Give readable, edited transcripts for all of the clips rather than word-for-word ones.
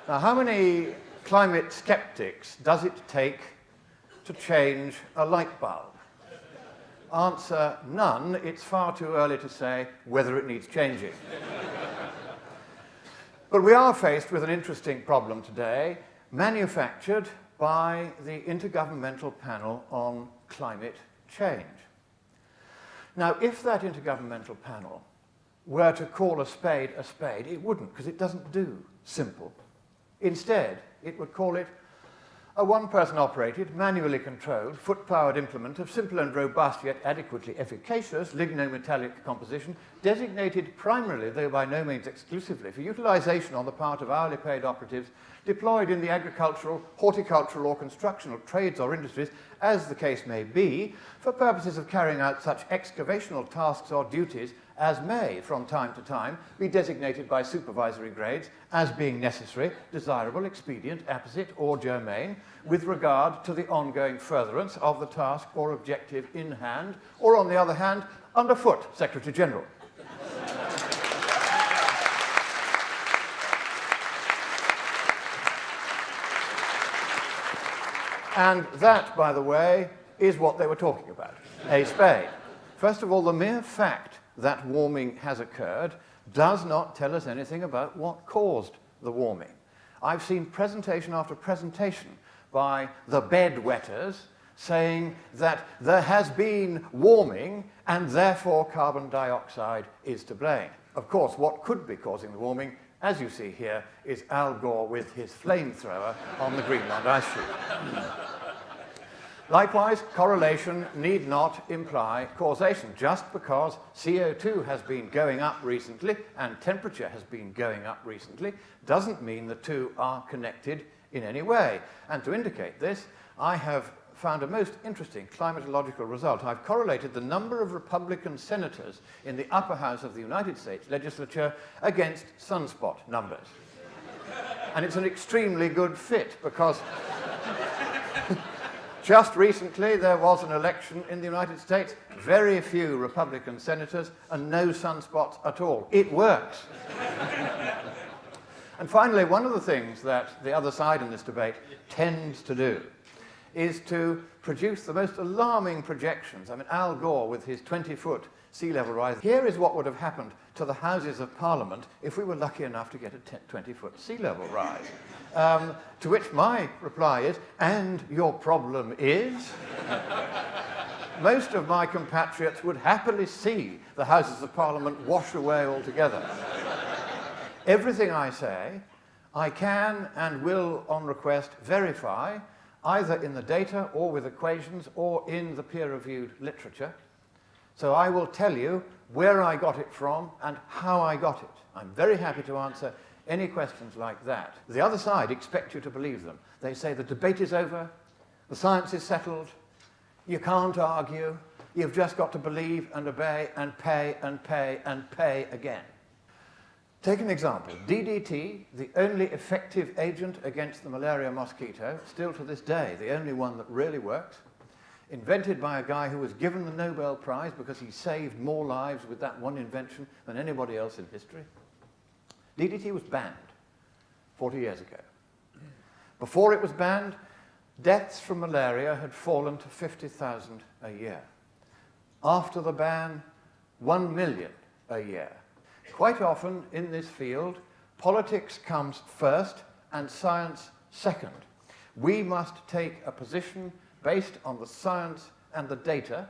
Now, how many climate skeptics does it take to change a light bulb? Answer, none. It's far too early to say whether it needs changing. But we are faced with an interesting problem today, manufactured by the Intergovernmental Panel on Climate Change. Now, if that Intergovernmental Panel were to call a spade, it wouldn't, because it doesn't do simple. Instead, it would call it a one-person operated, manually controlled, foot-powered implement of simple and robust yet adequately efficacious lignometallic composition, designated primarily, though by no means exclusively, for utilization on the part of hourly paid operatives deployed in the agricultural, horticultural or constructional trades or industries, as the case may be, for purposes of carrying out such excavational tasks or duties as may, from time to time, be designated by supervisory grades as being necessary, desirable, expedient, apposite, or germane, with regard to the ongoing furtherance of the task or objective in hand, or, on the other hand, underfoot, Secretary-General. And that, by the way, is what they were talking about, a spade. First of all, the mere fact that warming has occurred does not tell us anything about what caused the warming. I've seen presentation after presentation by the bedwetters saying that there has been warming and therefore carbon dioxide is to blame. Of course, what could be causing the warming, as you see here, is Al Gore with his flamethrower on the Greenland ice sheet. Likewise, correlation need not imply causation. Just because CO2 has been going up recently and temperature has been going up recently doesn't mean the two are connected in any way. And to indicate this, I have found a most interesting climatological result. I've correlated the number of Republican senators in the upper house of the United States legislature against sunspot numbers. And it's an extremely good fit because just recently, there was an election in the United States, very few Republican senators, and no sunspots at all. It works. And finally, one of the things that the other side in this debate tends to do is to produce the most alarming projections. I mean, Al Gore with his 20-foot sea level rise. Here is what would have happened to the Houses of Parliament if we were lucky enough to get a 20-foot sea level rise. To which my reply is, and your problem is? Most of my compatriots would happily see the Houses of Parliament wash away altogether. Everything I say, I can and will, on request, verify, either in the data or with equations or in the peer-reviewed literature. So I will tell you where I got it from and how I got it. I'm very happy to answer any questions like that. The other side expect you to believe them. They say the debate is over, the science is settled, you can't argue, you've just got to believe and obey and pay and pay and pay again. Take an example. DDT, the only effective agent against the malaria mosquito, still to this day, the only one that really works, invented by a guy who was given the Nobel Prize because he saved more lives with that one invention than anybody else in history. DDT was banned 40 years ago. Before it was banned, deaths from malaria had fallen to 50,000 a year. After the ban, 1 million a year. Quite often in this field, politics comes first and science second. We must take a position based on the science and the data,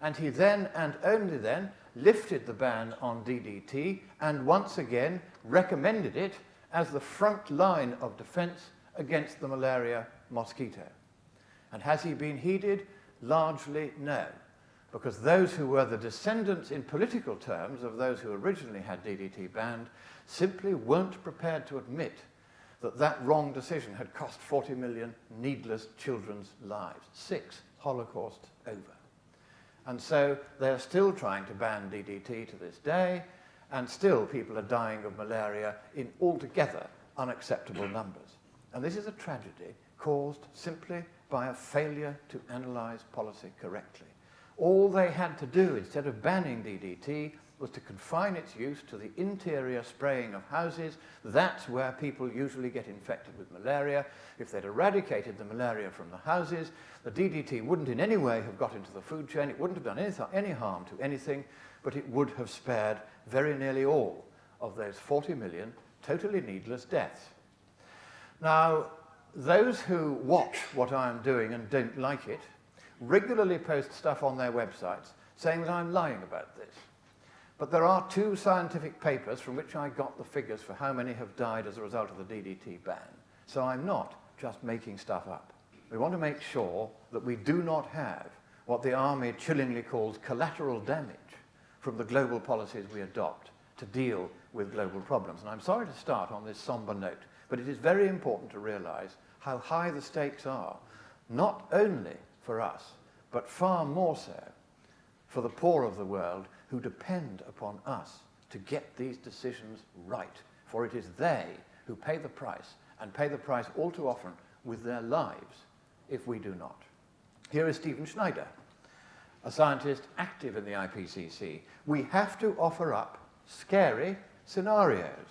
and he then and only then lifted the ban on DDT and once again recommended it as the front line of defense against the malaria mosquito. And has he been heeded? Largely no, because those who were the descendants in political terms of those who originally had DDT banned simply weren't prepared to admit that that wrong decision had cost 40 million needless children's lives, 6 Holocausts over. And so they're still trying to ban DDT to this day, and still people are dying of malaria in altogether unacceptable numbers. And this is a tragedy caused simply by a failure to analyze policy correctly. All they had to do, instead of banning DDT, was to confine its use to the interior spraying of houses. That's where people usually get infected with malaria. If they'd eradicated the malaria from the houses, the DDT wouldn't in any way have got into the food chain. It wouldn't have done any harm to anything, but it would have spared very nearly all of those 40 million totally needless deaths. Now, those who watch what I'm doing and don't like it regularly post stuff on their websites saying that I'm lying about this. But there are 2 scientific papers from which I got the figures for how many have died as a result of the DDT ban. So I'm not just making stuff up. We want to make sure that we do not have what the Army chillingly calls collateral damage from the global policies we adopt to deal with global problems. And I'm sorry to start on this somber note, but it is very important to realize how high the stakes are, not only for us, but far more so for the poor of the world who depend upon us to get these decisions right. For it is they who pay the price, and pay the price all too often with their lives if we do not. Here is Stephen Schneider, a scientist active in the IPCC. We have to offer up scary scenarios.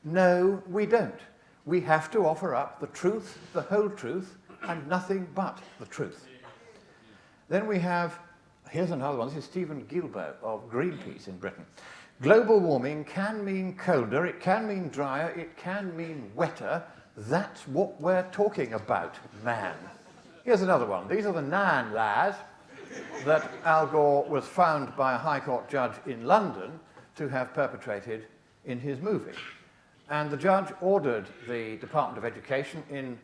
No, we don't. We have to offer up the truth, the whole truth, and nothing but the truth. Then we have, here's another one. This is Stephen Guilbeault of Greenpeace in Britain. Global warming can mean colder, it can mean drier, it can mean wetter. That's what we're talking about, man. Here's another one. These are the Nan lies that Al Gore was found by a High Court judge in London to have perpetrated in his movie. And the judge ordered the Department of Education in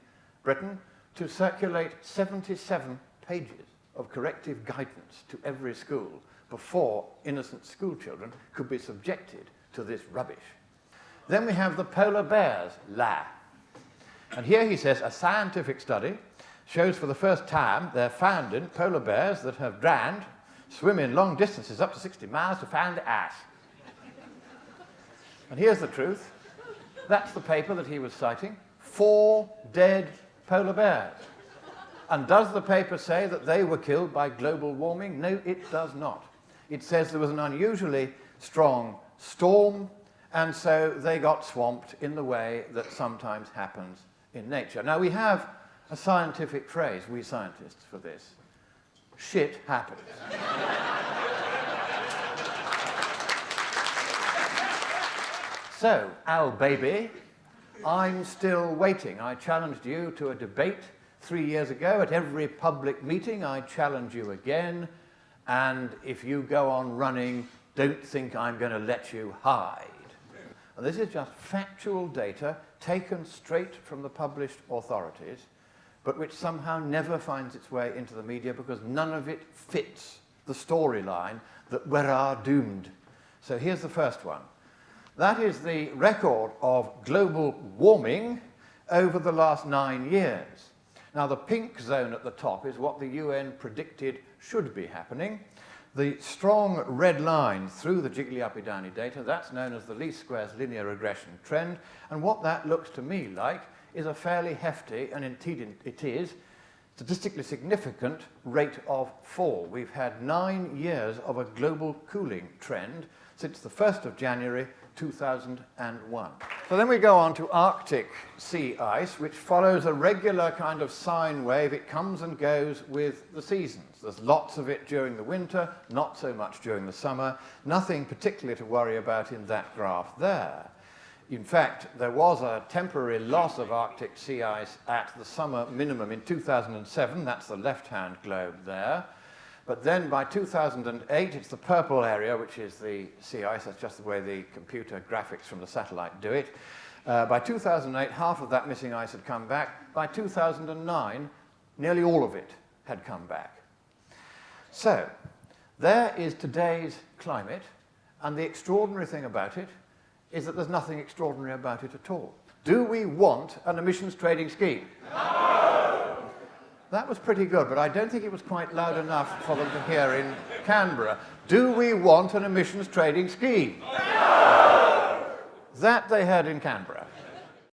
Britain to circulate 77 pages of corrective guidance to every school before innocent school children could be subjected to this rubbish. Then we have the polar bears lie. And here he says, a scientific study shows for the first time they're found in polar bears that have drowned, swim in long distances up to 60 miles to find the ice. And here's the truth. That's the paper that he was citing. 4 dead polar bears. And does the paper say that they were killed by global warming? No, it does not. It says there was an unusually strong storm, and so they got swamped in the way that sometimes happens in nature. Now, we have a scientific phrase, we scientists, for this. Shit happens. So, Al baby, I'm still waiting. I challenged you to a debate 3 years ago. At every public meeting, I challenge you again. And if you go on running, don't think I'm going to let you hide. And this is just factual data taken straight from the published authorities, but which somehow never finds its way into the media because none of it fits the storyline that we're doomed. So here's the first one. That is the record of global warming over the last 9 years. Now, the pink zone at the top is what the UN predicted should be happening. The strong red line through the jiggly-uppy-downy data, that's known as the least squares linear regression trend. And what that looks to me like is a fairly hefty, and indeed it is, statistically significant rate of fall. We've had 9 years of a global cooling trend since the 1st of January 2001. So then we go on to Arctic sea ice, which follows a regular kind of sine wave. It comes and goes with the seasons. There's lots of it during the winter, not so much during the summer. Nothing particularly to worry about in that graph there. In fact, there was a temporary loss of Arctic sea ice at the summer minimum in 2007. That's the left-hand globe there. But then by 2008, it's the purple area, which is the sea ice. That's just the way the computer graphics from the satellite do it. By 2008, half of that missing ice had come back. By 2009, nearly all of it had come back. So there is today's climate, and the extraordinary thing about it is that there's nothing extraordinary about it at all. Do we want an emissions trading scheme? No! That was pretty good, but I don't think it was quite loud enough for them to hear in Canberra. Do we want an emissions trading scheme? No! That they heard in Canberra.